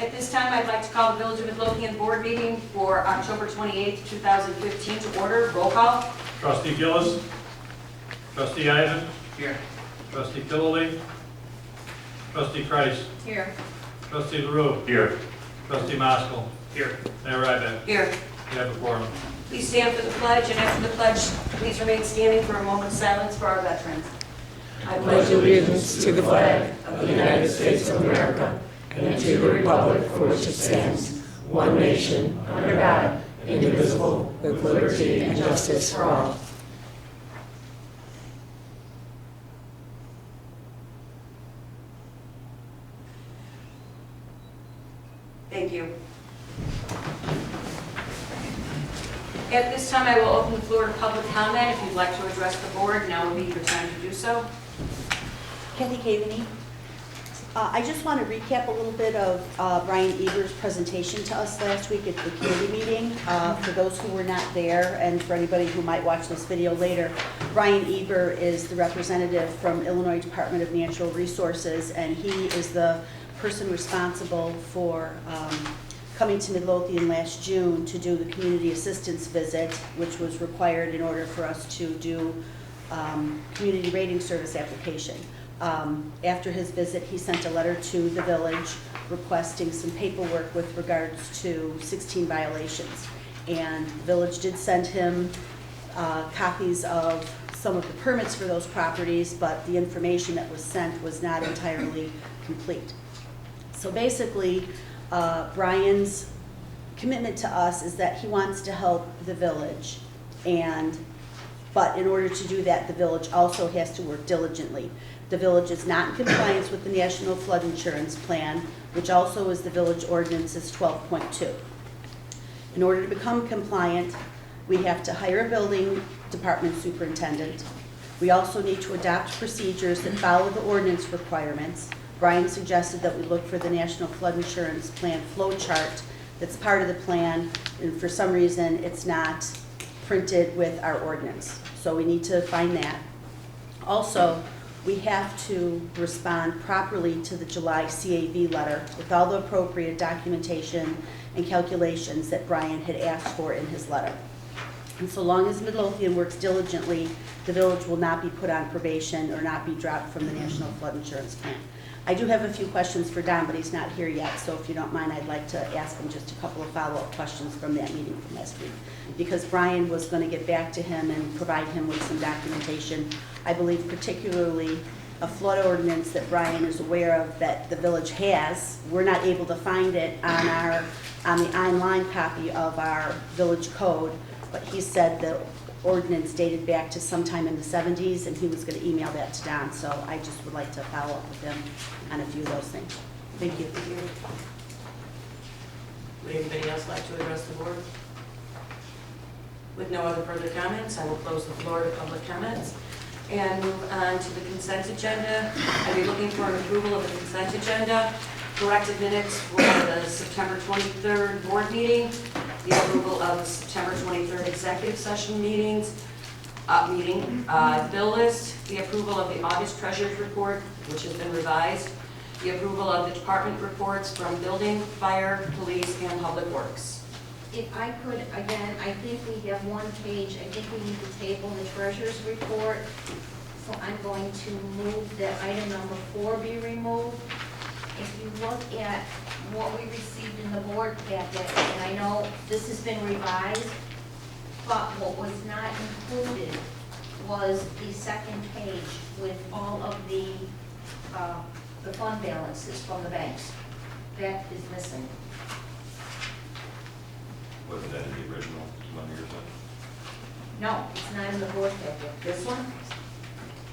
At this time, I'd like to call the Village of Midlothian Board meeting for October 28th, 2015 to order. Roll call. Trustee Gillis. Trustee Eisen. Here. Trustee Tilley. Trustee Kreis. Here. Trustee LaRue. Here. Trustee Moskal. Here. Mayor Ryback. Here. You have a quorum. Please stand for the pledge, and after the pledge, please remain standing for a moment's silence for our veterans. I pledge allegiance to the flag of the United States of America and to the republic for which it stands, one nation, under God, indivisible, with liberty and justice for all. Thank you. At this time, I will open the floor to public comment. If you'd like to address the board, now would be your time to do so. Kathy Caveney. I just want to recap a little bit of Brian Eber's presentation to us last week at the committee meeting. For those who were not there and for anybody who might watch this video later, Brian Eber is the representative from Illinois Department of Natural Resources, and he is the person responsible for coming to Midlothian last June to do the community assistance visit, which was required in order for us to do community rating service application. After his visit, he sent a letter to the village requesting some paperwork with regards to 16 violations. And the village did send him copies of some of the permits for those properties, but the information that was sent was not entirely complete. So basically, Brian's commitment to us is that he wants to help the village, but in order to do that, the village also has to work diligently. The village is not in compliance with the National Flood Insurance Plan, which also is the village ordinance's 12.2. In order to become compliant, we have to hire a building department superintendent. We also need to adopt procedures that follow the ordinance requirements. Brian suggested that we look for the National Flood Insurance Plan flow chart that's part of the plan, and for some reason it's not printed with our ordinance. So we need to find that. Also, we have to respond properly to the July CAV letter with all the appropriate documentation and calculations that Brian had asked for in his letter. And so long as Midlothian works diligently, the village will not be put on probation or not be dropped from the National Flood Insurance Plan. I do have a few questions for Don, but he's not here yet, so if you don't mind, I'd like to ask him just a couple of follow-up questions from that meeting from last week. Because Brian was going to get back to him and provide him with some documentation. I believe particularly a flood ordinance that Brian is aware of that the village has. We're not able to find it on the online copy of our village code, but he said the ordinance dated back to sometime in the 70s, and he was going to email that to Don, so I just would like to follow up with him on a few of those things. Thank you. Would anybody else like to address the board? With no other further comments, I will close the floor to public comments and move on to the consent agenda. I'll be looking for an approval of the consent agenda, corrected minutes for the September 23rd board meeting, the approval of the September 23rd executive session meeting, bill list, the approval of the August treasurer's report, which has been revised, the approval of the department reports from building, fire, police, and public works. If I could, again, I think we have one page, I think we need to table the treasurer's report. So I'm going to move that item number 4 be removed. If you look at what we received in the board packet, and I know this has been revised, but what was not included was the second page with all of the fund balances from the banks. That is missing. Wasn't that in the original one you said? No, it's not in the board packet. This one?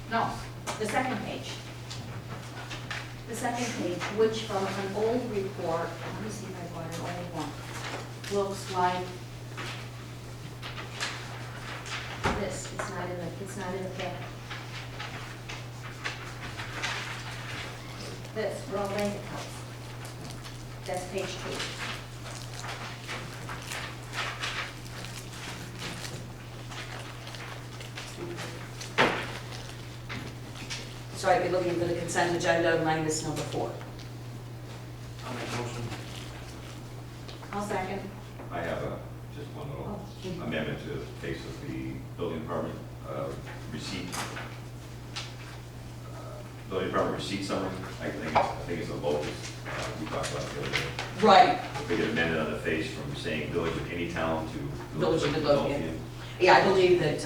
No, the second page. The second page, which from an old report, let me see if I got an old one, looks like this. It's not in the packet. This, raw bank accounts. That's page 2. So I'd be looking for the consent agenda minus number 4. I'll make a motion I'll second. I have just one little amendment to the case of the building department receipt. Building department receipt summary, I think it's a locus, we talked about the other day. Right. If we get amended on the face from saying village of any town to Village of Midlothian. Yeah, I believe that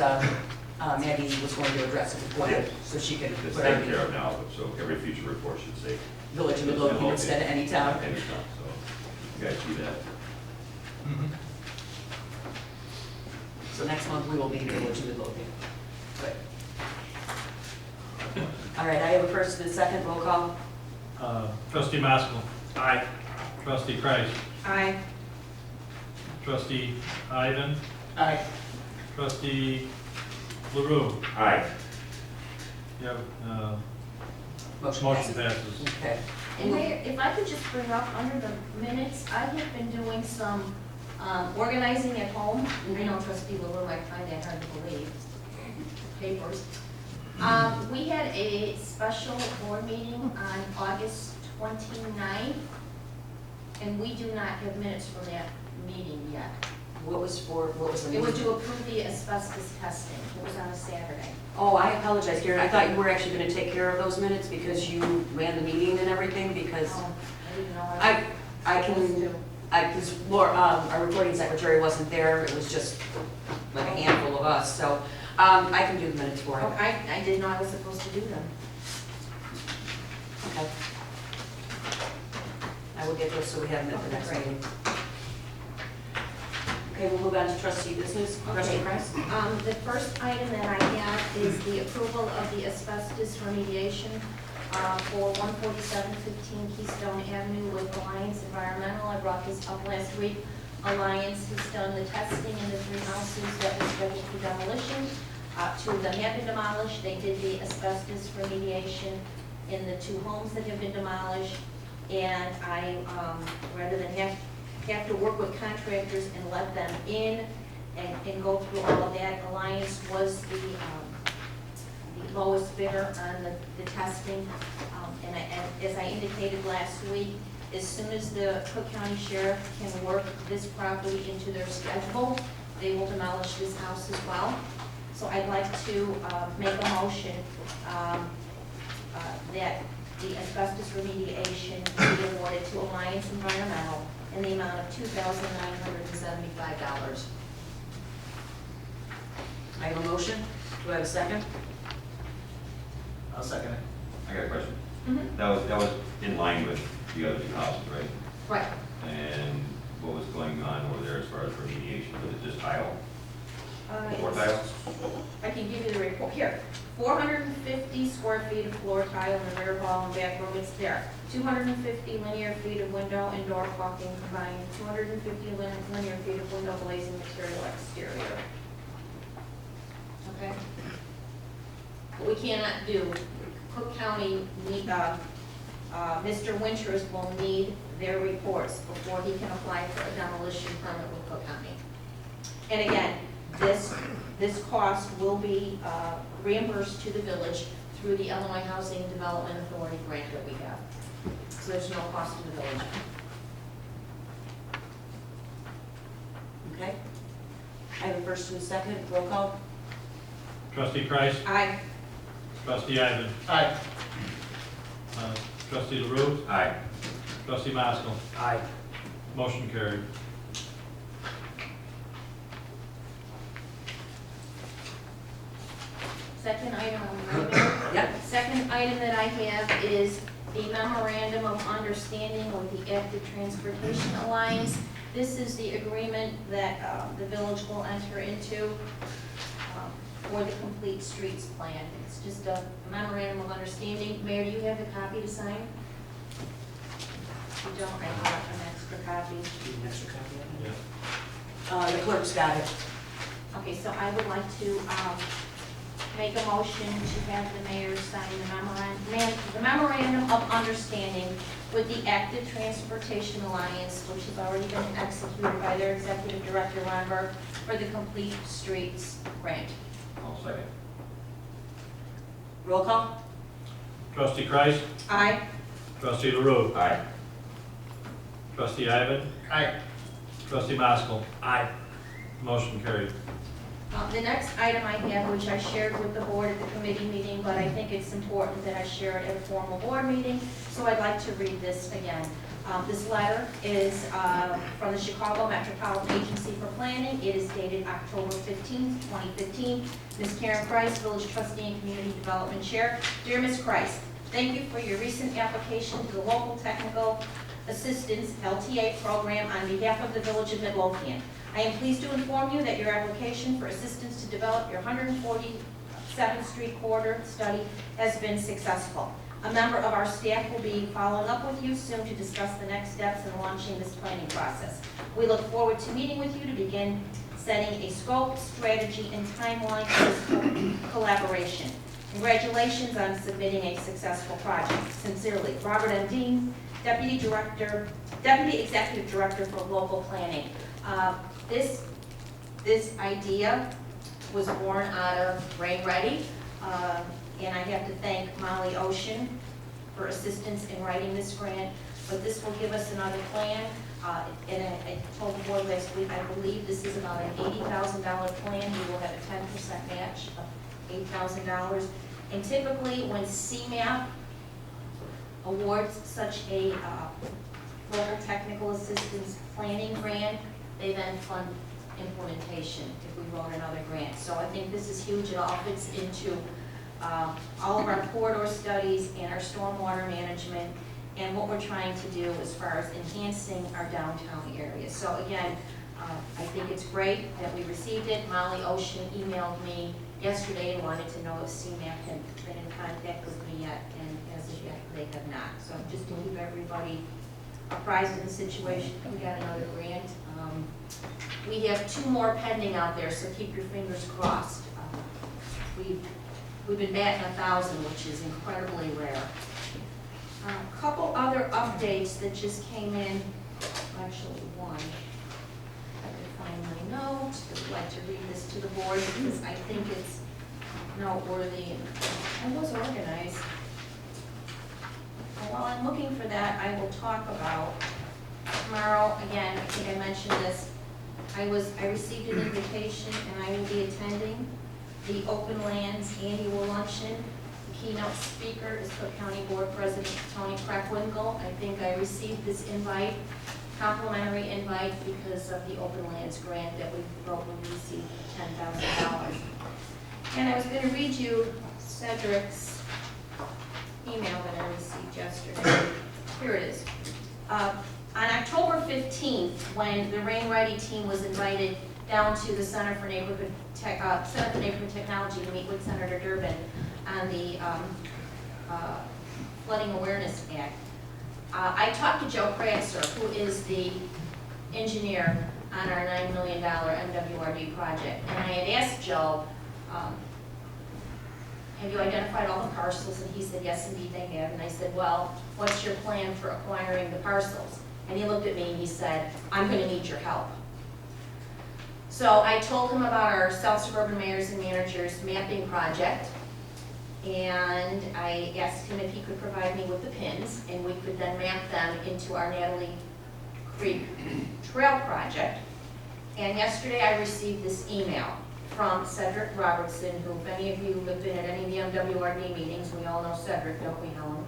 Maggie was going to address it before, so she could It's put taken care our of now, but so every future report should say Village of Midlothian instead of any town. any town, so you guys see that. So next month, we will be Village of Midlothian. Good. All right, I have a first and a second, roll call. Trustee Maskell. Aye. Trustee Kreis. Aye. Trustee Ivan. Aye. Trustee LaRue. Aye. You have, Motion motion passes. passes. Okay. And Mayor, if I could just bring up under the minutes, I have been doing some organizing at home. I know trustee LaRue might find that hard to believe. Papers. We had a special board meeting on August 29th, and we do not have minutes from that meeting yet. What was the It was meeting? to approve the asbestos testing. It was on a Saturday. Oh, I apologize, Karen. I thought you were actually going to take care of those minutes because you ran the meeting and everything, because Oh, I didn't know. because Laura, our recording secretary wasn't there. It was just like a handful of us, so I can do the minutes for Oh, it. I didn't know I was supposed to do them. Okay. I will get those so we have them at the next Okay, great. meeting. Okay, we'll move on to trustee business. Trustee Okay. Price? The first item that I have is the approval of the asbestos remediation for 14715 Keystone Avenue with Alliance Environmental. I brought this up last week. Alliance has done the testing in the 3 houses that were scheduled for demolition. 2 of them have been demolished. They did the asbestos remediation in the 2 homes that have been demolished. And I, rather than have to work with contractors and let them in and go through all of that, Alliance was the lowest bidder on the testing. And as I indicated last week, as soon as the Cook County Sheriff can work this property into their schedule, they will demolish this house as well. So I'd like to make a motion that the asbestos remediation be awarded to Alliance Environmental in the amount of $2,975. I have a motion. Do I have a second? I'll second it. I got a question. Mm-hmm. That was in line with the other 2 houses, right? Right. And what was going on over there as far as remediation? Was it just tile? Floor It's- tile? I can give you the report here. 450 square feet of floor tile in the rear hall and back room, it's there. 250 linear feet of window and door caulking combined, 250 linear feet of window glazing material exterior. Okay? What we cannot do, Cook County, Mr. Winters will need their reports before he can apply for a demolition permit with Cook County. And again, this cost will be reimbursed to the village through the Illinois Housing Development Authority grant that we have. So there's no cost to the village. Okay. I have a first and a second. Roll call. Trustee Kreis. Aye. Trustee Ivan. Aye. Trustee LaRue. Aye. Trustee Maskell. Aye. Motion carried. Second item Yep. Second item that I have is the memorandum of understanding with the Active Transportation Alliance. This is the agreement that the village will enter into for the complete streets plan. It's just a memorandum of understanding. Mayor, do you have the copy to sign? If you don't, I have an extra copy. An extra copy of it? Yeah. The clerk's got it. Okay, so I would like to make a motion to have the mayor sign the memorandum of understanding with the Active Transportation Alliance, which has already been executed by their executive director, Ron Burke, for the Complete Streets grant. I'll second. Roll call. Trustee Kreis. Aye. Trustee LaRue. Aye. Trustee Ivan. Aye. Trustee Maskell. Aye. Motion carried. The next item I have, which I shared with the board at the committee meeting, but I think it's important that I share it at a formal board meeting, so I'd like to read this again. This letter is from the Chicago Metropolitan Agency for Planning. It is dated October 15, 2015. Ms. Karen Price, Village Trustee and Community Development Chair. Dear Ms. Price, thank you for your recent application to the Local Technical Assistance LTA program on behalf of the Village of Midlothian. I am pleased to inform you that your application for assistance to develop your 147th Street corridor study has been successful. A member of our staff will be following up with you soon to discuss the next steps in launching this planning process. We look forward to meeting with you to begin setting a scope, strategy, and timeline for this collaboration. Congratulations on submitting a successful project. Sincerely, Robert M. Dean, Deputy Executive Director for Local Planning. This idea was born out of Rain Ready, and I have to thank Molly Ocean for assistance in writing this grant, but this will give us another plan. And I told the board last week, I believe this is about an $80,000 plan. We will have a 10% match of $8,000. And typically, when CMAP awards such a local technical assistance planning grant, they then fund implementation if we wrote another grant. So I think this is huge. It all fits into all of our corridor studies and our stormwater management and what we're trying to do as far as enhancing our downtown area. So again, I think it's great that we received it. Molly Ocean emailed me yesterday and wanted to know if CMAP had been in contact with me yet, and as of yet, they have not. So just to keep everybody apprised of the situation, we got another grant. We have 2 more pending out there, so keep your fingers crossed. We've been batting 1,000, which is incredibly rare. A couple other updates that just came in, actually one. If I can find my note, I'd like to read this to the board because I think it's noteworthy. I was organized. And while I'm looking for that, I will talk about tomorrow. Again, I think I mentioned this. I received an invitation and I will be attending the Open Lands Annual Luncheon. The keynote speaker is Cook County Board President Tony Krackwinkle. I think I received this invite, complimentary invite, because of the Open Lands grant that we wrote when we received $10,000. And I was going to read you Cedric's email that I received yesterday. Here it is. On October 15th, when the Rain Ready team was invited down to the Center for Neighborhood Technology to meet with Senator Durbin on the Flooding Awareness Act, I talked to Joe Kratzer, who is the engineer on our $9 million MWRD project, and I had asked Joe, have you identified all the parcels? And he said, yes, indeed they have. And I said, well, what's your plan for acquiring the parcels? And he looked at me and he said, I'm going to need your help. So I told him about our South Suburban Mayors and Managers mapping project, and I asked him if he could provide me with the pins, and we could then map them into our Natalie Creek Trail project. And yesterday I received this email from Cedric Robertson, who, if any of you have been at any of the MWRD meetings, we all know Cedric, don't we, Helen?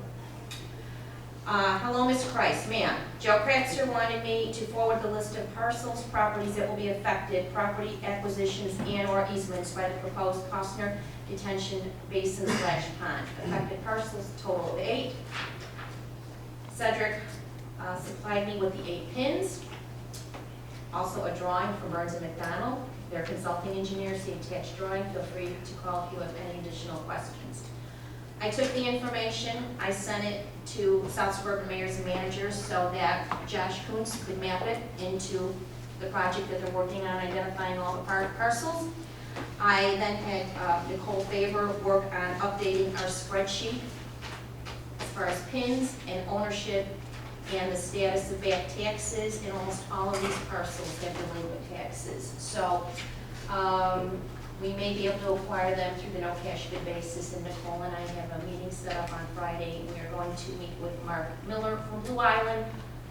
Hello, Ms. Price. Ma'am, Joe Kratzer wanted me to forward the list of parcels, properties that will be affected, property acquisitions and/or easements by the proposed Costner Detention Basin / pond. Affected parcels, total of 8. Cedric supplied me with the 8 pins. Also a drawing from Burns and McDonald. They're consulting engineers. The attached drawing. Feel free to call if you have any additional questions. I took the information, I sent it to South Suburban Mayors and Managers so that Josh Kuntz could map it into the project that they're working on, identifying all the parcels. I then had Nicole Faber work on updating our spreadsheet as far as pins and ownership and the status of back taxes, and almost all of these parcels have delinquent taxes. So we may be able to acquire them through the no cash bid basis, and Nicole and I have a meeting set up on Friday. We are going to meet with Mark Miller from Blue Island,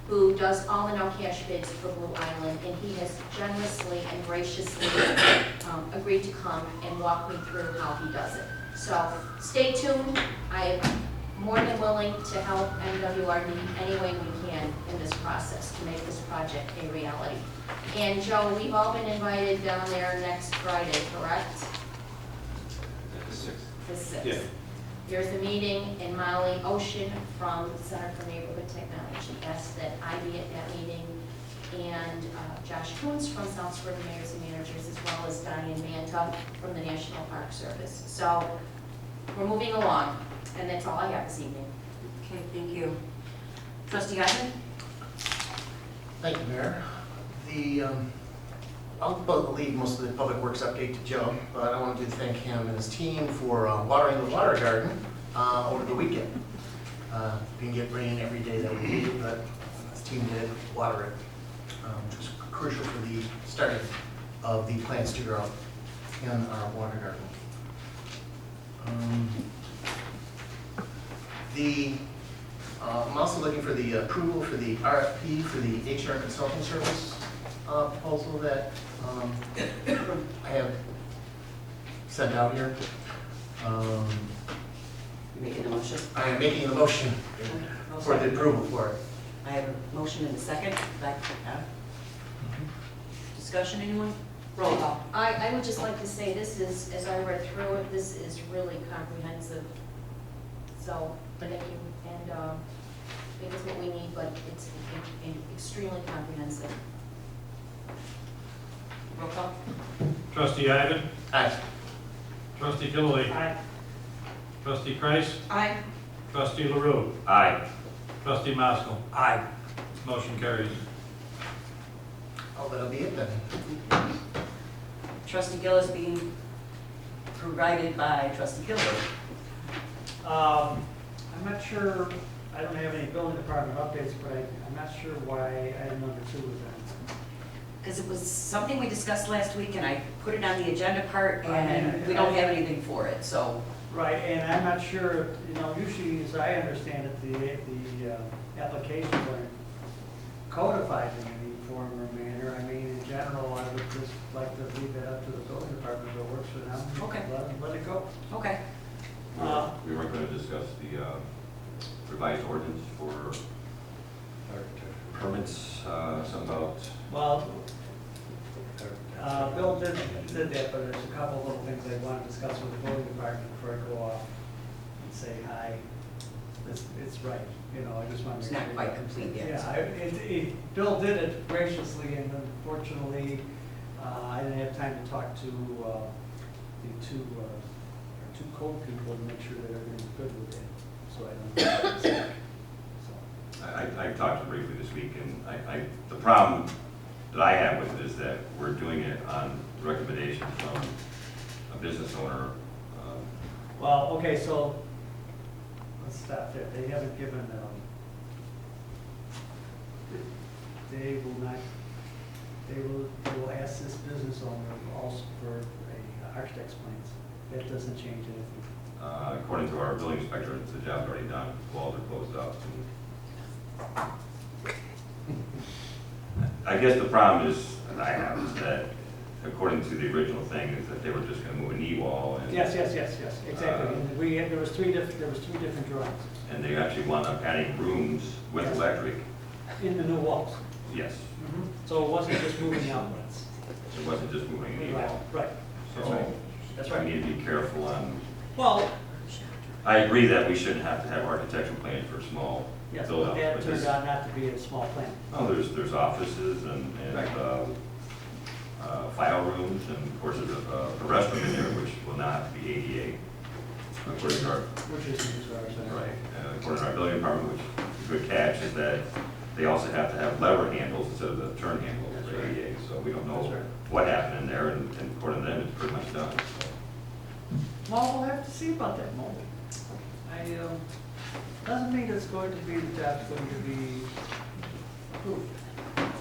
who does all the no-cash bids for Blue Island, and he has generously and graciously agreed to come and walk me through how he does it. So stay tuned. I am more than willing to help MWRD any way we can in this process to make this project a reality. And Joe, we've all been invited down there next Friday, correct? The 6th. Yeah. There's a meeting in Molly Ocean from the Center for Neighborhood Technology. Asked that I be at that meeting, and Josh Coons from South Suburban Mayors and Managers, as well as Diane Manta from the National Park Service. So we're moving along, and that's all I have this evening. Okay, thank you. Trustee Eisen? Thank you, Mayor. I'll leave most of the public works update to Joe, but I wanted to thank him and his team for watering the water garden over the weekend. Didn't get rain every day that we needed, but his team did water it, which was crucial for the starting of the plants to grow in our water garden. I'm also looking for the approval for the RFP for the HR consulting service proposal that I have sent out here. You making a motion? I am making a motion for the approval for it. I have a motion and a second. Discussion, anyone? Roll call. I would just like to say this is, as I read through it, this is really comprehensive. So, thank you. And I think it's what we need, but it's extremely comprehensive. Roll call. Trustee Ivan. Aye. Trustee Gilliland. Aye. Trustee Kreis. Aye. Trustee LaRue. Aye. Trustee Maskell. Aye. Motion carries. Oh, that'll be it then. Trustee Gillis being provided by Trustee Gillis. I'm not sure, I don't have any building department updates, but I'm not sure why item number 2 was on. Because it was something we discussed last week, and I put it on the agenda part, and we don't have anything for it, so. Right, and I'm not sure, usually, as I understand it, the applications are codified in any form or manner. I mean, in general, I would just like to leave that up to the building department if it works for them. Okay. Let it go. Okay. We weren't going to discuss the revised ordinance for permits, something about, Well, Bill did that, but there's a couple little things I want to discuss with the building department before I go off and say, hi, it's right, I just want to. It's not quite complete yet. Yeah, Bill did it graciously, and unfortunately, I didn't have time to talk to the two code people to make sure that everything's good with it, so I don't know what to say. So. I talked to him briefly this week, and the problem that I have with it is that we're doing it on recommendation from a business owner. Well, okay, so let's stop there. They haven't given, they will ask this business owner also for a architect's plans. That doesn't change anything. According to our building inspector, the job's already done, walls are closed up. I guess the problem is, that I have, is that according to the original thing, is that they were just gonna move a knee wall and. Yes, exactly. And there was three different drawings And they actually wound up adding rooms with Yes. electric, in the new walls. yes. So it wasn't just moving outwards. It wasn't just moving a knee Right, wall. right. So, That's we right. need to be careful on, Well, I agree that we shouldn't have to have architectural plans for small yes, build but outs. that turned out not to be a small plan. Oh, there's offices and file rooms, and of course, there's a restroom in there which will not be ADA. According to our, Which is ours. right, according to our building department, which is a good catch, is that they also have to have lever handles instead of the turn handles for That's right. ADA. So we don't know That's right. what happened in there, and according to them, it's pretty much done. So. Well, we'll have to see about that mold. Doesn't mean it's going to be, the job's going to be approved. And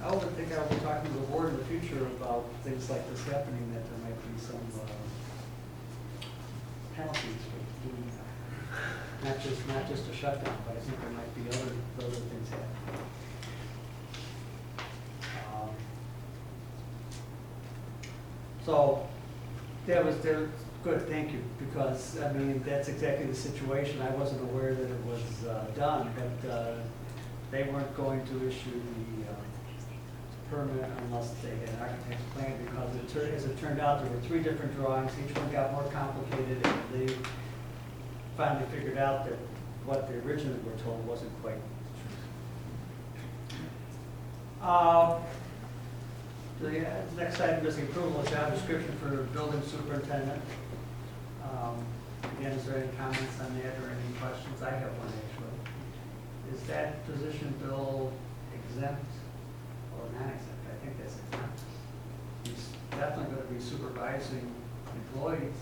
I would think I'll be talking to the board in the future about things like this happening, that there might be some penalties for not just a shutdown, but I think there might be other things happening. So, that was good, thank you, because, I mean, that's exactly the situation. I wasn't aware that it was done, but they weren't going to issue the permit unless they had an architect's plan, because as it turned out, there were 3 different drawings, each one got more complicated, and they finally figured out that what they originally were told wasn't quite true. The next item is the approval of job description for building superintendent. Again, is there any comments on that or any questions? I have one actually. Is that position, Bill, exempt or non-exempt? I think that's exempt. He's definitely going to be supervising employees.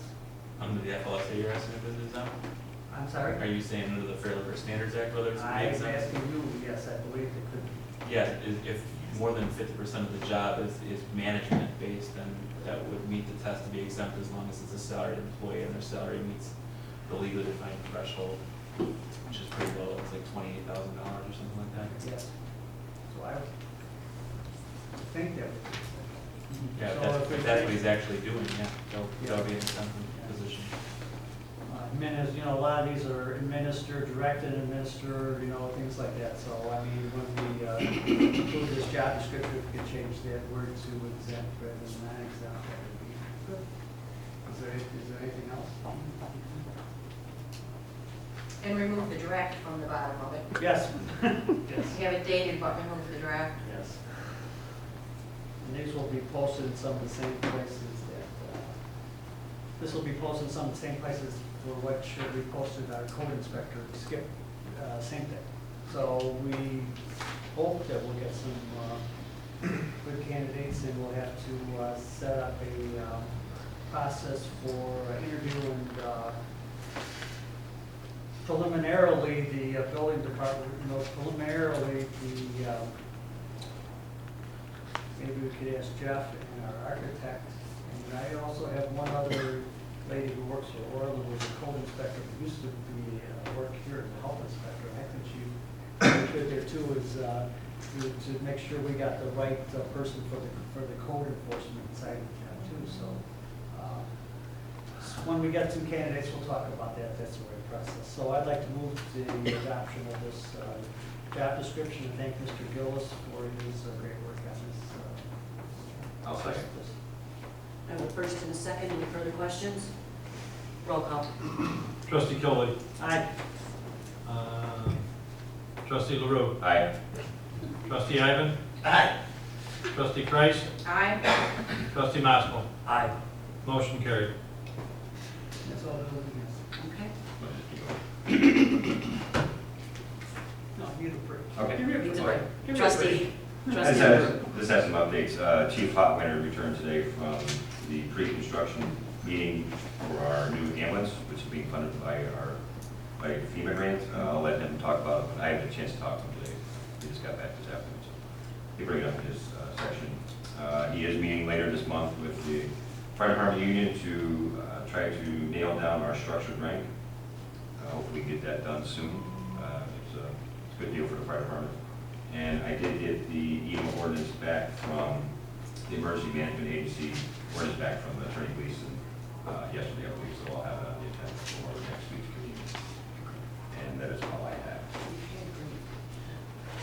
Under the FLSA, you're asking if it's exempt? I'm sorry? Are you saying under the Fair Labor Standards Act whether it's I'm exempt? asking you, yes, I believe it could be. Yes, if more than 50% of the job is management based, then that would meet the test to be exempt as long as it's a salaried employee and their salary meets the legally defined threshold, which is pretty low. It's like $28,000 or something like that. Yes. So I would think that would be. Yeah, So if that's what he's actually doing, yeah, that'll be an exempt position. A lot of these are administered, directed, administered, things like that. So, I mean, when we include this job description, we can change that word to exempt rather than non-exempt. That would be good. Is there anything else? And remove the draft from the bottom of it. Yes. Yes. You have it dated, but remove the draft. Yes. And these will be posted in some of the same places that, this will be posted in some of the same places for what should be posted, our code inspector, Skip, same thing. So we hope that we'll get some good candidates, and we'll have to set up a process for interview and preliminarily the building department, preliminarily the, maybe we could ask Jeff and our architect, and I also have one other lady who works for Orland, who's a code inspector, who used to be work here as a health inspector, and I think she would be good there too, is to make sure we got the right person for the code enforcement side of that too. So when we get some candidates, we'll talk about that. That's the right process. So I'd like to move to the adoption of this job description and thank Mr. Gillis for his great work on this. I'll second. I have a first and a second. Any further questions? Roll call. Trustee Kilby. Aye. Trustee LaRue. Aye. Trustee Ivan. Aye. Trustee Kreis. Aye. Trustee Maskell. Aye. Motion carried. That's all that was. Okay. No, you do pretty. Okay. Give me a Needs a break. break. Give me a Trustee. break. This has some updates. Chief Hotwiner returned today from the pre-construction meeting for our new ambulance, which is being funded by FEMA grant. I'll let him talk about it, but I haven't had a chance to talk to him today. He just got back this afternoon, so he'll bring it up in his section. He is meeting later this month with the fire department union to try to nail down our structured rank. Hopefully we can get that done soon. It's a good deal for the fire department. And I did get the EMA ordinance back from the Emergency Management Agency, ordinance back from Attorney Gleason yesterday, I believe, so I'll have it on the agenda for next week's meeting. And that is all I have.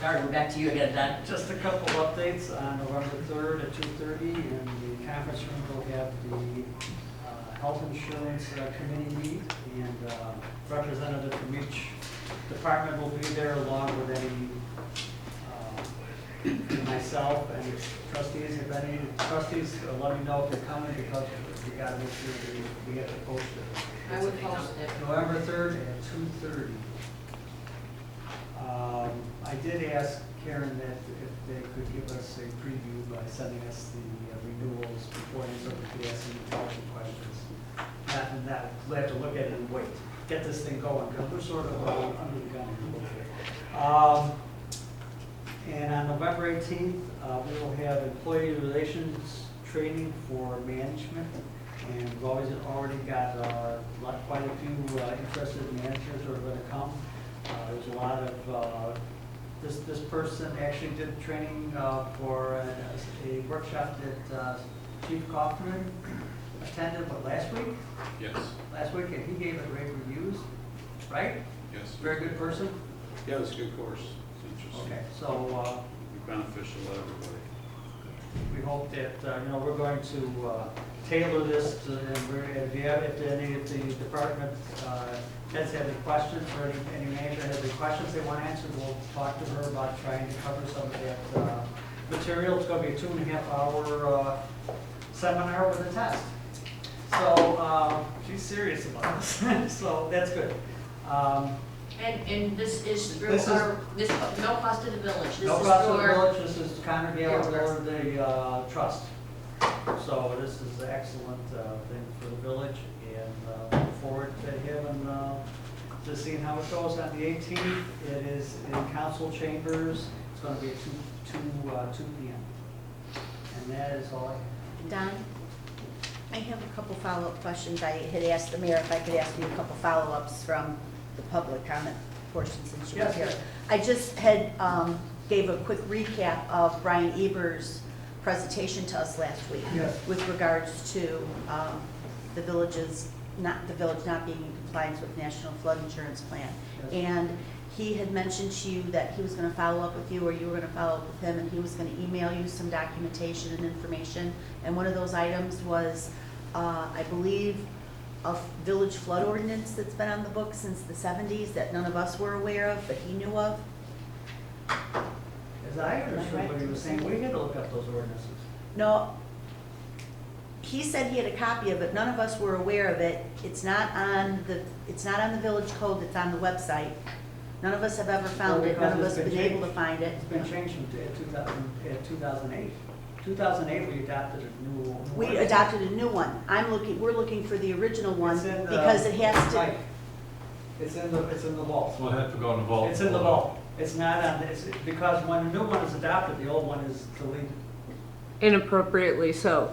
Sorry, we're back to you again, Don. Just a couple updates on November 3rd at 2:30 in the conference room. We'll have the health insurance committee meet, and representative from each department will be there along with any myself and trustees. If any trustees, let me know if they're coming, because we got to make sure that we get to post it. I would post it. November 3rd at 2:30. I did ask Karen that if they could give us a preview by sending us the renewals before, so we could ask some intelligent questions. And that, we have to look at it and wait, get this thing going, because we're sort of under the gun a little bit. And on November 18th, we will have employee relations training for management. And we've already got quite a few interested managers who are going to come. There's a lot of, this person actually did training for a workshop that Chief Kaufman attended, but last week? Yes, Last week, and he gave it rave reviews, right? yes. Very good person? Yeah, it was a good course. It's interesting. Okay, so Beneficial to everybody. we hope that, we're going to tailor this to, and if any of the department heads have any questions, or any manager has any questions they want answered, we'll talk to her about trying to cover some of that material. It's going to be a 2.5-hour seminar with a test. So she's serious about this, so that's good. And this is through This is- no cost to the village. This No is cost to through the our- village, this is Connor Gallagher, the trust. So this is an excellent thing for the village, and look forward to having, to seeing how it goes on the 18th. It is in council chambers, it's gonna be at 2 p.m. And that is all I have. Don, I have a couple follow-up questions. I had asked the mayor if I could ask you a couple follow-ups from the public comment portion since you were Yes, here. yes. I just had gave a quick recap of Brian Eber's presentation to us last week Yes. with regards to the village not being in compliance with National Flood Insurance Plan. Yes. And he had mentioned to you that he was going to follow up with you, or you were going to follow up with him, and he was going to email you some documentation and information. And one of those items was, I believe, a village flood ordinance that's been on the books since the 70s that none of us were aware of, but he knew of. As I understood what he was saying, we had to look up those ordinances. No, he said he had a copy of it. None of us were aware of it. It's not on the village code that's on the website. None of us have ever found it. None of us have been able to find it. It's been changed in 2008. 2008, we adopted a new. We adopted a new one. We're looking for the original one It's in the- because it has to, Right. It's in the vault. We'll have to go in the vault. It's in the vault. It's not on, because when the new one is adopted, the old one is deleted. Inappropriately so.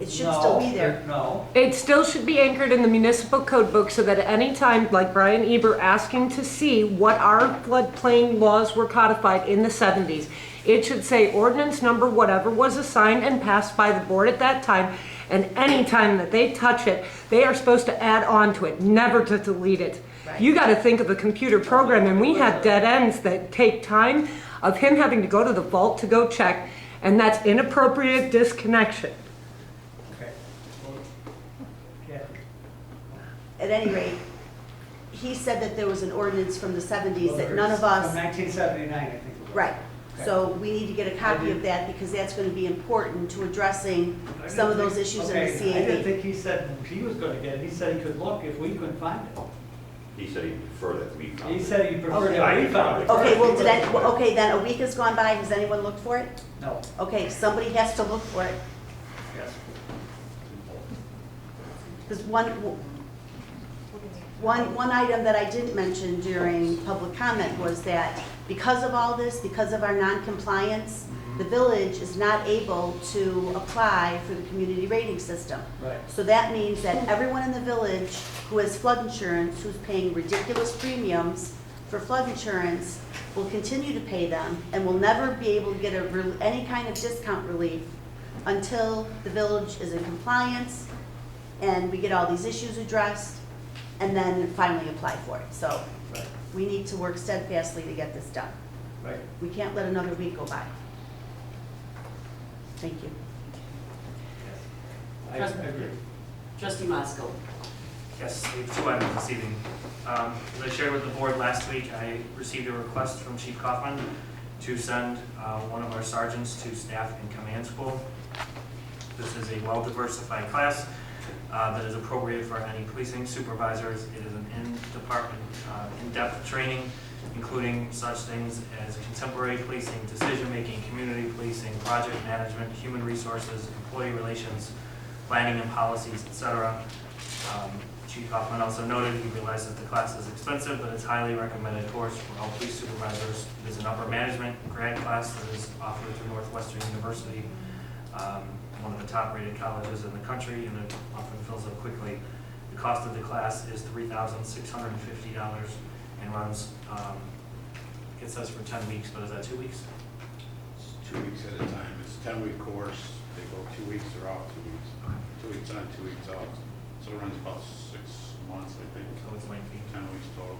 it should still be there. No. It still should be anchored in the municipal code book so that at any time, like Brian Eber asking to see what our floodplain laws were codified in the 70s, it should say ordinance number whatever was assigned and passed by the board at that time, and any time that they touch it, they are supposed to add on to it, never to delete it. Right. You got to think of a computer program, and we have dead ends that take time of him having to go to the vault to go check, and that's inappropriate disconnection. Okay. Well, Kathy. At any rate, he said that there was an ordinance from the 70s that none of us. From 1979, I think. it was. Right. Okay. So we need to get a copy of that because that's going to be important to addressing some of those issues in the Okay, I didn't CAB. think he said he was going to get it. He said he could look if we couldn't find it. He said he'd prefer that we come. He said he preferred Okay. that we found it. Okay, well, okay, then a week has gone by. Has anyone looked for it? No. Okay, somebody has to look for it. Yes. Because one item that I didn't mention during public comment was that because of all this, because of our non-compliance, the village is not able to apply for the community rating system. Right. So that means that everyone in the village who has flood insurance, who's paying ridiculous premiums for flood insurance, will continue to pay them and will never be able to get any kind of discount relief until the village is in compliance and we get all these issues addressed and then finally apply for it. So Right. we need to work steadfastly to get this done. Right. We can't let another week go by. Thank you. I agree. Trustee Moskowitz. Yes, we have two items this evening. As I shared with the board last week, I received a request from Chief Kaufman to send one of our sergeants to staff in command school. This is a well-diversified class that is appropriate for any policing supervisors. It is an in-department, in-depth training, including such things as contemporary policing, decision-making, community policing, project management, human resources, employee relations, planning and policies, etc. Chief Kaufman also noted he realized that the class is expensive, but it's a highly recommended course for all police supervisors. It is an upper management grad class that is offered through Northwestern University. one of the top-rated colleges in the country, and it often fills up quickly. The cost of the class is $3,650 and runs, it says for 10 weeks, but is that 2 weeks? It's 2 weeks at a time. It's a 10-week course. They go 2 weeks, they're out 2 weeks. 2 weeks on, 2 weeks out. So it runs about 6 months, I think. So it's lengthy. 10 weeks total.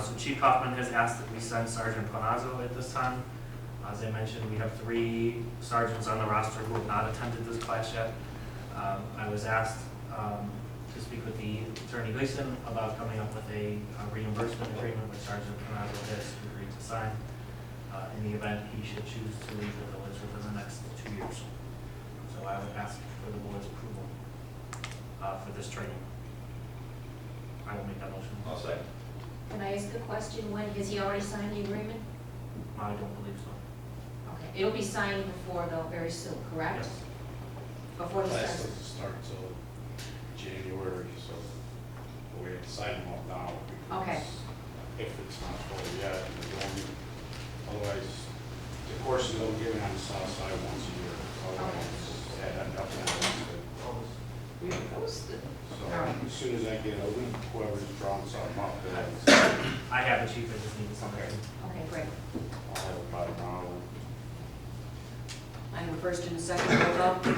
So Chief Kaufman has asked that we send Sergeant Panazzo at this time. As I mentioned, we have 3 sergeants on the roster who have not attended this class yet. I was asked to speak with the Attorney Gleason about coming up with a reimbursement agreement which Sergeant Panazzo has agreed to sign in the event he should choose to leave the village within the next 2 years. So I would ask for the board's approval for this training. I will make that motion. I'll second. Can I ask a question? When, has he already signed the agreement? I don't believe so. Okay, it'll be signed before though, very soon, correct? Yes. Before the Class start. doesn't start till January, so we have to sign them up now. because Okay. If it's not full yet, we're going, otherwise, the courses will given on the south side once a year. Otherwise, that end up in We posted. So All right. as soon as I get whoever's drawing something up, then I have a chief, I just need to sign it. Okay, great. I'll have it by tomorrow. I have a first and a second, roll call.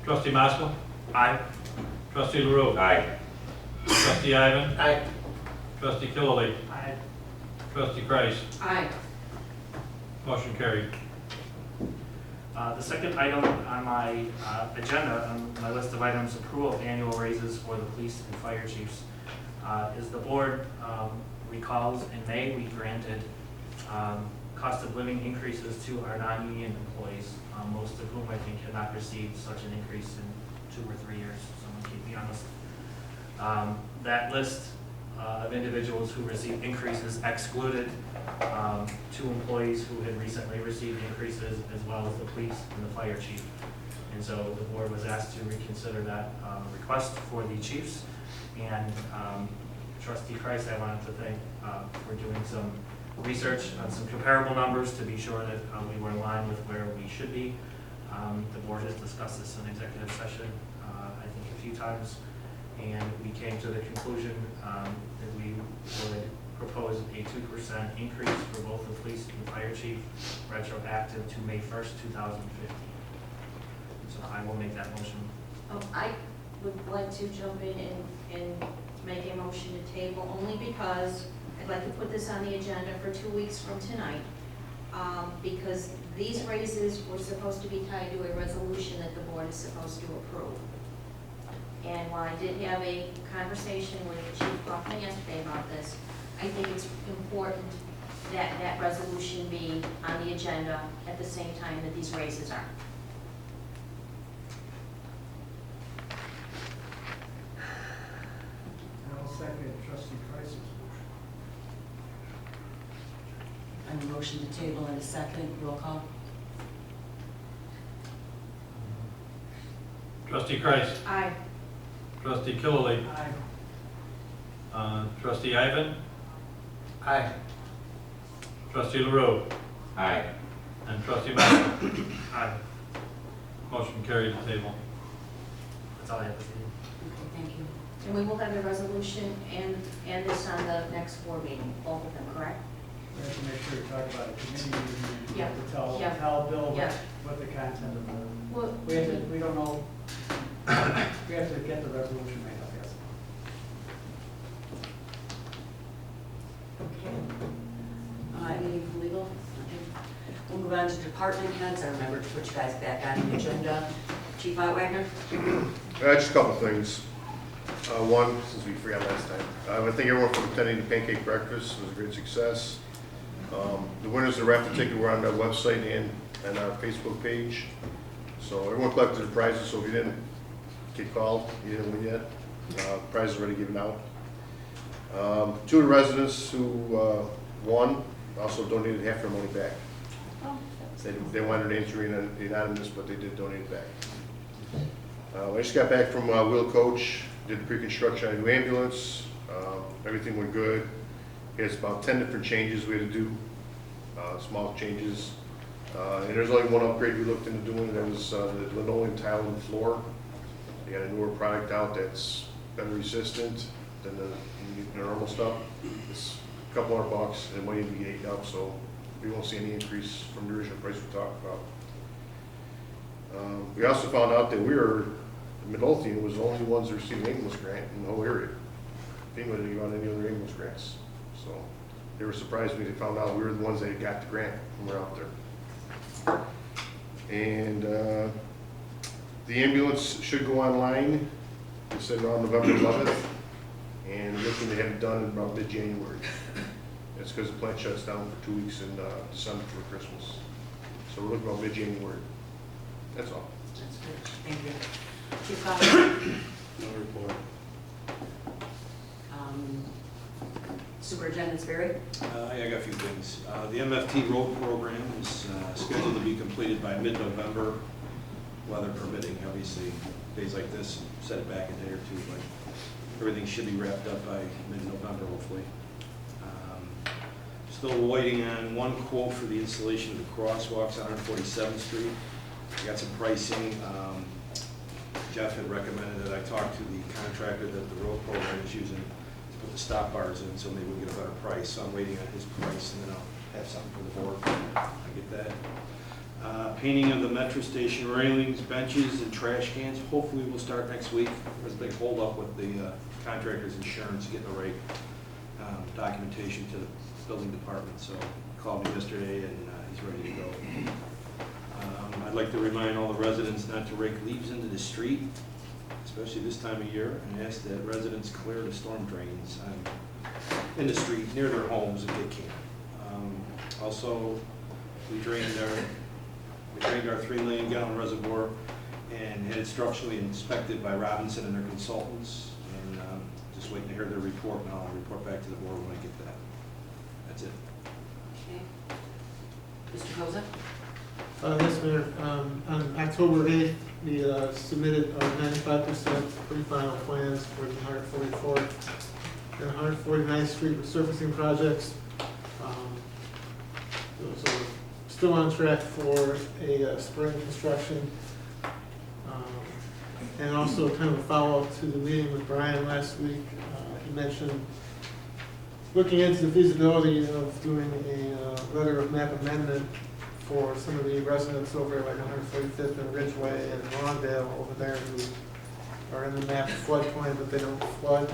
Trustee Maskell? Aye. Trustee LaRue? Aye. Trustee Ivan? Aye. Trustee Killily? Aye. Trustee Kreis? Aye. Motion carried. The second item on my agenda, on my list of items, approval of annual raises for the police and fire chiefs. As the board recalls, in May, we granted cost of living increases to our non-union employees, most of whom I think had not received such an increase in 2 or 3 years, someone keep me honest. That list of individuals who received increases excluded 2 employees who had recently received increases, as well as the police and the fire chief. And so the board was asked to reconsider that request for the chiefs. And Trustee Kreis, I wanted to thank for doing some research on some comparable numbers to be sure that we were in line with where we should be. The board has discussed this in executive session, I think a few times, and we came to the conclusion that we would propose a 2% increase for both the police and fire chief, retroactive to May 1st, 2015. So I will make that motion. I would like to jump in and make a motion to table, only because I'd like to put this on the agenda for 2 weeks from tonight, because these raises were supposed to be tied to a resolution that the board is supposed to approve. And while I did have a conversation with Chief Kaufman yesterday about this, I think it's important that that resolution be on the agenda at the same time that these raises are. I'll second trustee Kreis's motion. I have a motion to table and a second, roll call. Trustee Kreis? Aye. Trustee Killily? Aye. Trustee Ivan? Aye. Trustee LaRue? Aye. And Trustee Maskell? Aye. Motion carried to table. That's all I have to say. Okay, thank you. And we will have the resolution and this on the next board meeting, both of them, correct? We have to make sure to talk about a committee meeting. We have to Yeah. tell Bill Yeah. what the content of the, Well, we don't know, we have to get the resolution made, I guess. Okay. Anything from legal? Okay. We'll move on to department heads. I remember to put you guys back on the agenda. Chief Otwagner? Just a couple things. One, since we forgot last time, I thank everyone for attending the pancake breakfast. It was a great success. The winners of the raffle ticket were on the website and our Facebook page. So everyone collected the prizes, so if you didn't get called, you didn't win yet. Prizes are already given out. 2 of the residents who won also donated half their money back. They wanted their names to be anonymous, but they did donate it back. I just got back from Wheel Coach, did the pre-construction on a new ambulance. Everything went good. It's about 10 different changes we had to do, small changes. And there's only one upgrade we looked into doing, that was the linoleum tile on the floor. They got a newer product out that's better resistant than the normal stuff. It's a couple $100, and it might even be $8 up, so we won't see any increase from the original price we talked about. We also found out that Midlothian was the only ones that received an ambulance grant in the whole area. FEMA didn't give out any other ambulance grants. So they were surprised when they found out we were the ones that got the grant when we were out there. And the ambulance should go online, they said around November 11th, and we're looking to have it done in about mid-January. That's because the plant shuts down for 2 weeks in December for Christmas. So we're looking about mid-January. That's all. That's good. Thank you. Chief Coffin. No report. Superintendent Sperry. I got a few things. The MFT road program is scheduled to be completed by mid-November, weather permitting. Obviously, days like this set it back a day or two, but everything should be wrapped up by mid-November, hopefully. Still waiting on one quote for the installation of the crosswalks on 147th Street. I got some pricing. Jeff had recommended that I talk to the contractor that the road program is using to put the stop bars in, so maybe we'll get a better price. So I'm waiting on his price, and then I'll have something for the board. I get that. Painting of the metro station railings, benches, and trash cans. Hopefully we'll start next week. There's a big hold up with the contractor's insurance, getting the right documentation to the building department. So he called me yesterday, and he's ready to go. I'd like to remind all the residents not to rake leaves into the street, especially this time of year, and ask that residents clear the storm drains in the street near their homes if they can. Also, we drained our 3 million gallon reservoir and had it structurally inspected by Robinson and their consultants, and just waiting to hear their report, and I'll report back to the board when I get that. That's it. Okay. Mr. Koza. Yes, Mayor. On October 8th, we submitted our 95% pre-final plans for the 144th and 149th Street resurfacing projects. So we're still on track for a spring construction. And also kind of a follow-up to the meeting with Brian last week. He mentioned looking into the feasibility of doing a letter of map amendment for some of the residents over like 145th and Ridgeway and Lawndale over there who are in the map floodplain, but they don't flood.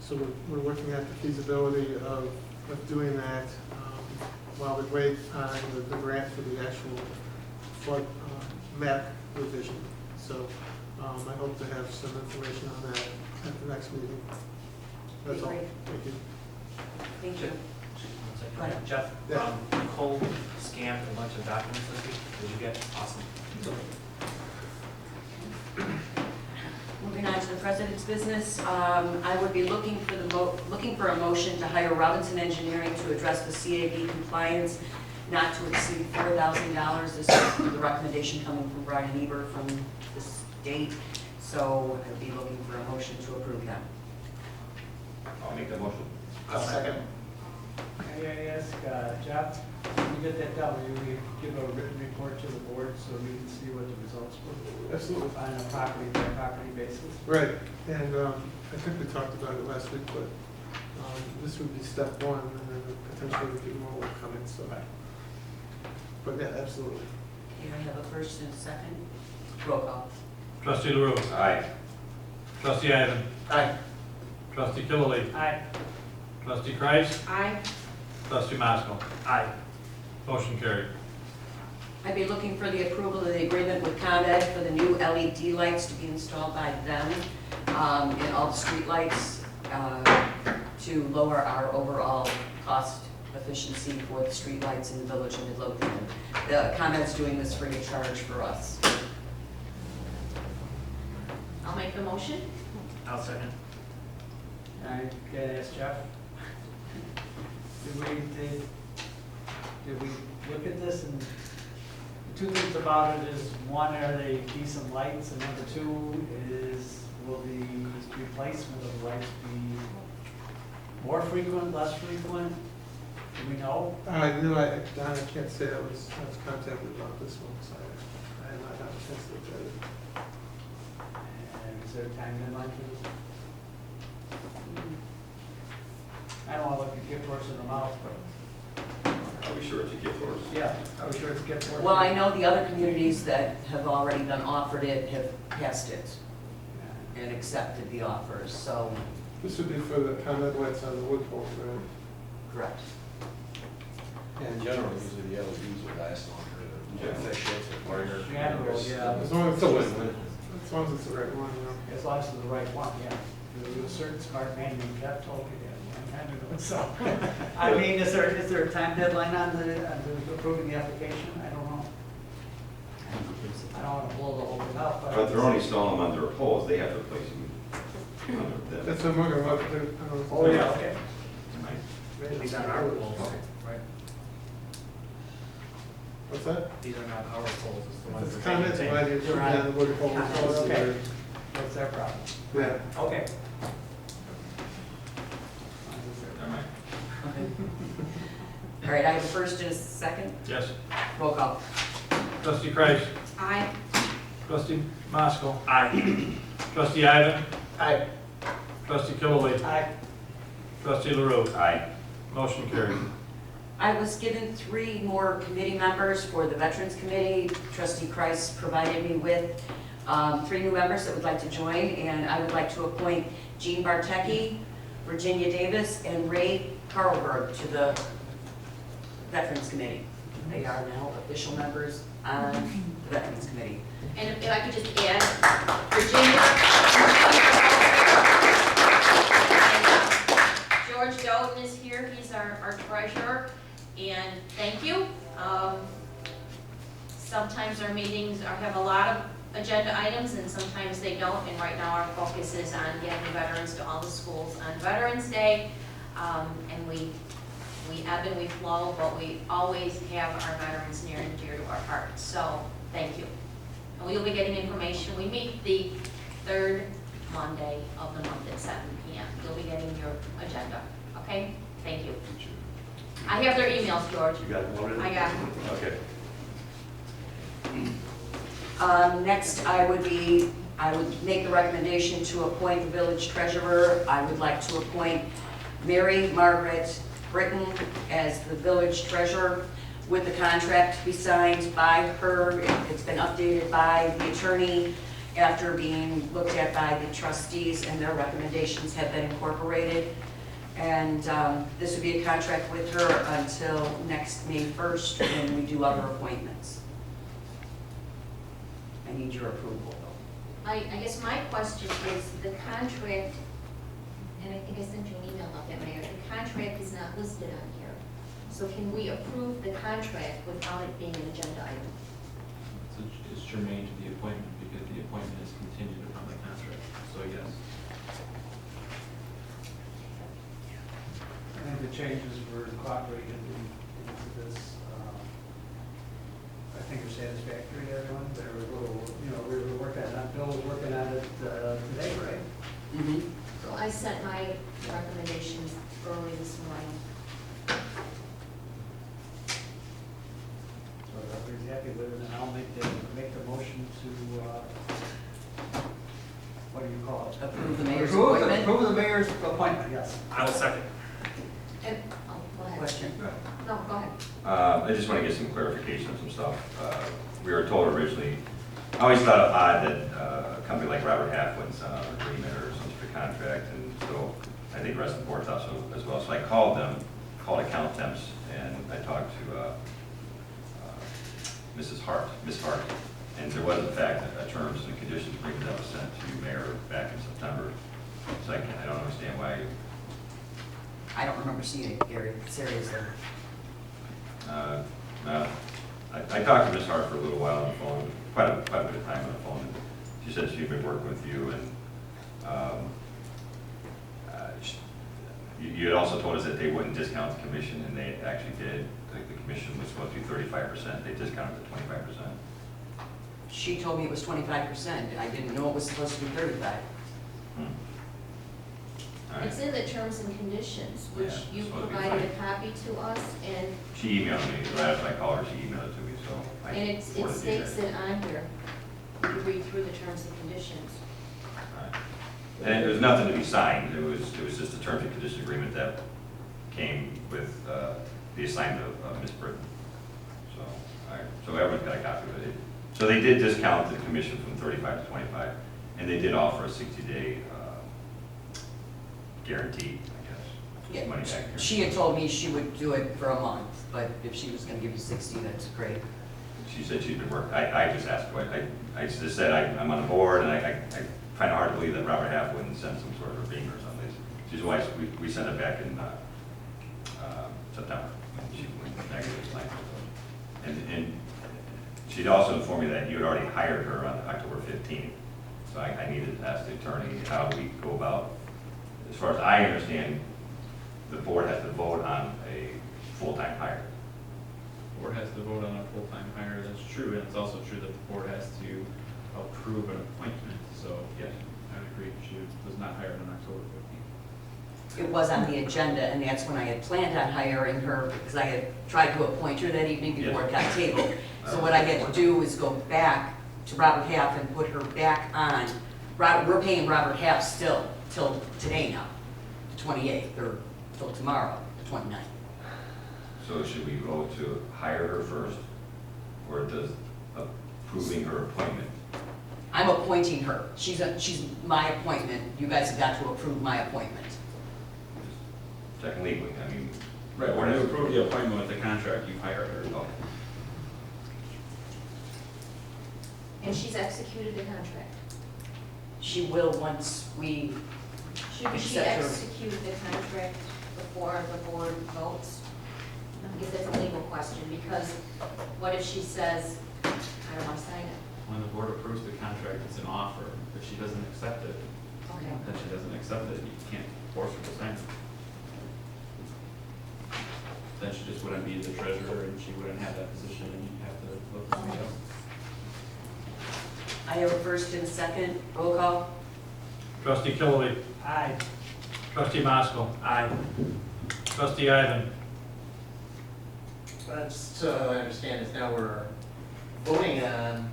So we're looking at the feasibility of doing that while we wait on the grant for the actual flood map revision. So I hope to have some information on that at the next meeting. That's all. Thank you. Thank you. Go ahead. Jeff, Yeah. Nicole scanned a bunch of documents this week. Did you get? Awesome. Moving on to the president's business, I would be looking for a motion to hire Robinson Engineering to address the CAB compliance not to exceed $4,000. This is the recommendation coming from Brian Eber from the state. So I'd be looking for a motion to approve that. I'll make that motion. I'll second. I ask Jeff, when you get that done, will you give a written report to the board so we can see what the results were? Absolutely. On a property by property basis? Right, and I think we talked about it last week, but this would be step one, and then potentially we get more work coming, so. But yeah, absolutely. Okay, I have a first and a second. Roll call. Trustee LaRue. Aye. Trustee Ivan. Aye. Trustee Killily. Aye. Trustee Kreis. Aye. Trustee Maskell. Aye. Motion carried. I'd be looking for the approval of the agreement with ComEd for the new LED lights to be installed by them in all the street lights to lower our overall cost efficiency for the street lights in the village of Midlothian. ComEd's doing this free of charge for us. I'll make the motion. I'll second. I gotta ask Jeff, did we look at this, and the two things about it is, one, are they decent lights, and number two is, will the replacement of the lights be more frequent, less frequent? Do we know? Don, I can't say I was contacted about this one, so I have not had a chance to look at it. And is there a time deadline for this? I don't want to look a gift horse in the mouth, but, Are we sure it's a gift horse? yeah, I was sure it's a gift horse. Well, I know the other communities that have already been offered it have passed it and accepted the offers, so, This would be for the comment lights on the wood poles, right? correct. In general, usually the LEDs will last longer, Yeah. General, yeah. As long as It's a win-win. As long as it's the right one, you know. As long as it's the right one, yeah. There was a certain smart man named Jeff told me that a long time ago, so. I mean, is there a time deadline on the approving the application? I don't know. I don't want to blow the whole thing up, But if they're only installing them under a pole, they have to replace them under them. That's what I'm looking at, I don't know. Oh, yeah, okay. These aren't our poles, right? What's that? These are not our poles, it's the ones It's that they comments maintain. about it, should be on the wood poles. Oh, okay. What's their problem? Yeah. Okay. Never mind. All right, I have a first and a second. Yes. Roll call. Trustee Kreis. Aye. Trustee Maskell. Aye. Trustee Ivan. Aye. Trustee Killalay. Aye. Trustee LaRue. Aye. Motion carried. I was given 3 more committee members for the Veterans Committee. Trustee Kreis provided me with 3 new members that would like to join, and I would like to appoint Jean Bartecki, Virginia Davis, and Ray Carlberg to the Veterans Committee. They are now official members on the Veterans Committee. And if I could just add, Virginia. George Doughton is here, he's our treasurer, and thank you. Sometimes our meetings have a lot of agenda items and sometimes they don't, and right now our focus is on getting veterans to all the schools on Veterans Day. And we ebb and we flow, but we always have our veterans near and dear to our hearts, so thank you. And we will be getting information, we meet the 3rd Monday of the month at 7 p.m. You'll be getting your agenda, okay? Thank you. I have their emails, George. You got it loaded? I got it. Okay. Next, I would make the recommendation to appoint the village treasurer. I would like to appoint Mary Margaret Britton as the village treasurer with the contract to be signed by her. It's been updated by the attorney after being looked at by the trustees, and their recommendations have been incorporated. And this would be a contract with her until next May 1st when we do other appointments. I need your approval, though. I guess my question is, the contract, and I think I sent you an email about that, Mayor, the contract is not listed on here. So can we approve the contract without it being an agenda item? It's germane to the appointment because the appointment is contingent upon the contract, so yes. I think the changes were incorporated into this. I think are satisfactory to everyone. They were a little, we were working on, Bill was working on it today, right? Mm-hmm. So I sent my recommendations early this morning. So if everybody's happy with it, then I'll make the motion to, what do you call it? Approve the mayor's appointment. Approve the mayor's appointment, yes. I will second. And, oh, go ahead. Question. No, go ahead. I just want to get some clarification on some stuff. We were told originally, I always thought it odd that a company like Robert Half wouldn't sign an agreement or some sort of contract, and so I think the rest of the board thought so as well. So I called account temps, and I talked to Miss Hart, and there was in fact a terms and conditions agreement that was sent to Mayor back in September. So I don't understand why. I don't remember seeing it, Gary, seriously. I talked to Ms. Hart for a little while on the phone, quite a bit of time on the phone. And she said she'd been working with you, and you had also told us that they wouldn't discount the commission, and they actually did. The commission was supposed to be 35%. They discounted it to 25%. She told me it was 25%. I didn't know it was supposed to be 35. All right. It's in the terms and conditions, which Yeah, you it's supposed to be provided a fine. copy to us, and, She emailed me, right after I called her, she emailed it to me, so I and it forwarded states it. it on here. You read through the terms and conditions. Right. And there was nothing to be signed, it was just a terms and conditions agreement that came with the assignment of Ms. Britton. So, all right, so everyone's got a copy of it. So they did discount the commission from 35 to 25, and they did offer a 60-day guarantee, I guess. Yeah, Money back guarantee. She had told me she would do it for a month, but if she was gonna give you 60, that's great. She said she'd been working, I just asked, I just said I'm on the board, and I find it hard to believe that Robert Half wouldn't send some sort of a beamer or something. She's why we sent it back in September, when she went back to this line. And she'd also informed me that you had already hired her on October 15th. So I needed to ask the attorney how we go about, as far as I understand, the board has to vote on a full-time hire. The board has to vote on a full-time hire, that's true, and it's also true that the board has to approve an appointment, so, yes, I would agree, she was not hired on October 15th. It was on the agenda, and that's when I had planned on hiring her, because I had tried to appoint her that evening before it got tabled. So what I had to do is go back to Robert Half and put her back on. We're paying Robert Half still, till today now, the 28th, or till tomorrow, the 29th. So should we vote to hire her first, or does approving her appointment? I'm appointing her. She's my appointment. You guys have got to approve my appointment. Checking legally, I mean. Right, when you approve the appointment with the contract, you hire her. Oh, And she's executed the contract. She will once we, Should she Accept her. execute the contract before the board votes? Because it's a legal question, because what if she says, I don't want to sign it? When the board approves the contract, it's an offer. If she doesn't accept it, Okay. then she doesn't accept it, you can't force her to sign it. Then she just wouldn't be the treasurer, and she wouldn't have that position, and you'd have to look for somebody else. I have a first and a second. Roll call. Trustee Killaway. Aye. Trustee Maskell. Aye. Trustee Ivan. Just so I understand, is now we're voting on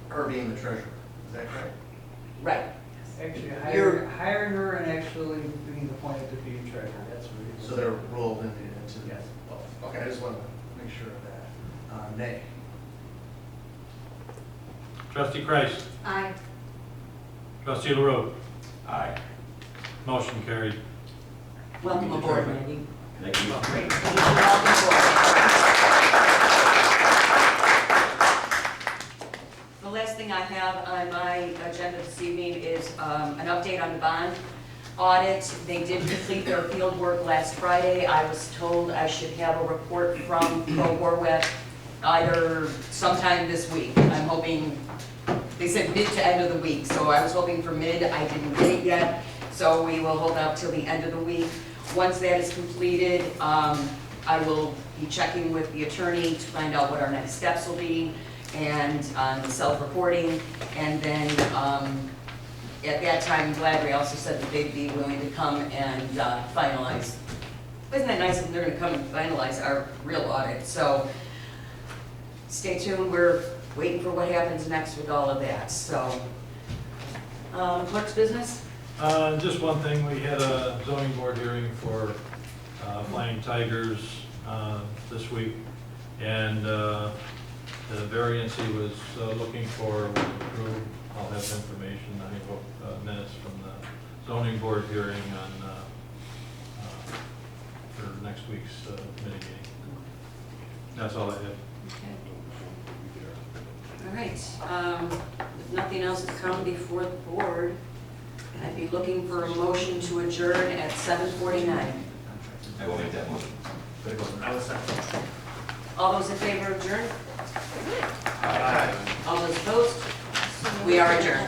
her being the treasurer, is that correct? Right. Actually, You're- hiring her and actually being appointed to be treasurer, that's what it is. So they're rolled into Yes. both. Okay, I just want to make sure of that. Nay. Trustee Kreis. Aye. Trustee LaRue. aye. Motion carried. Welcome aboard, Randy. Thank you. Welcome aboard. The last thing I have on my agenda this evening is an update on the bond audit. They did complete their field work last Friday. I was told I should have a report from Pro Warweb either sometime this week. I'm hoping, they said mid to end of the week, so I was hoping for mid. I didn't get it yet, so we will hold out till the end of the week. Once that is completed, I will be checking with the attorney to find out what our next steps will be and on the self-reporting. And then at that time, Gladry also said that they'd be willing to come and finalize. Isn't that nice if they're gonna come and finalize our real audit? So stay tuned, we're waiting for what happens next with all of that, so. Clerk's business? Just one thing, we had a zoning board hearing for Flying Tigers this week, and the variance he was looking for was approved. I'll have information, I hope, minutes from the zoning board hearing on, for next week's committee meeting. That's all I have. Okay. All right, if nothing else to come before the board, I'd be looking for a motion to adjourn at 7:49. I will make that motion. I was second. All those in favor of adjourn? Aye. All those opposed? We are adjourned.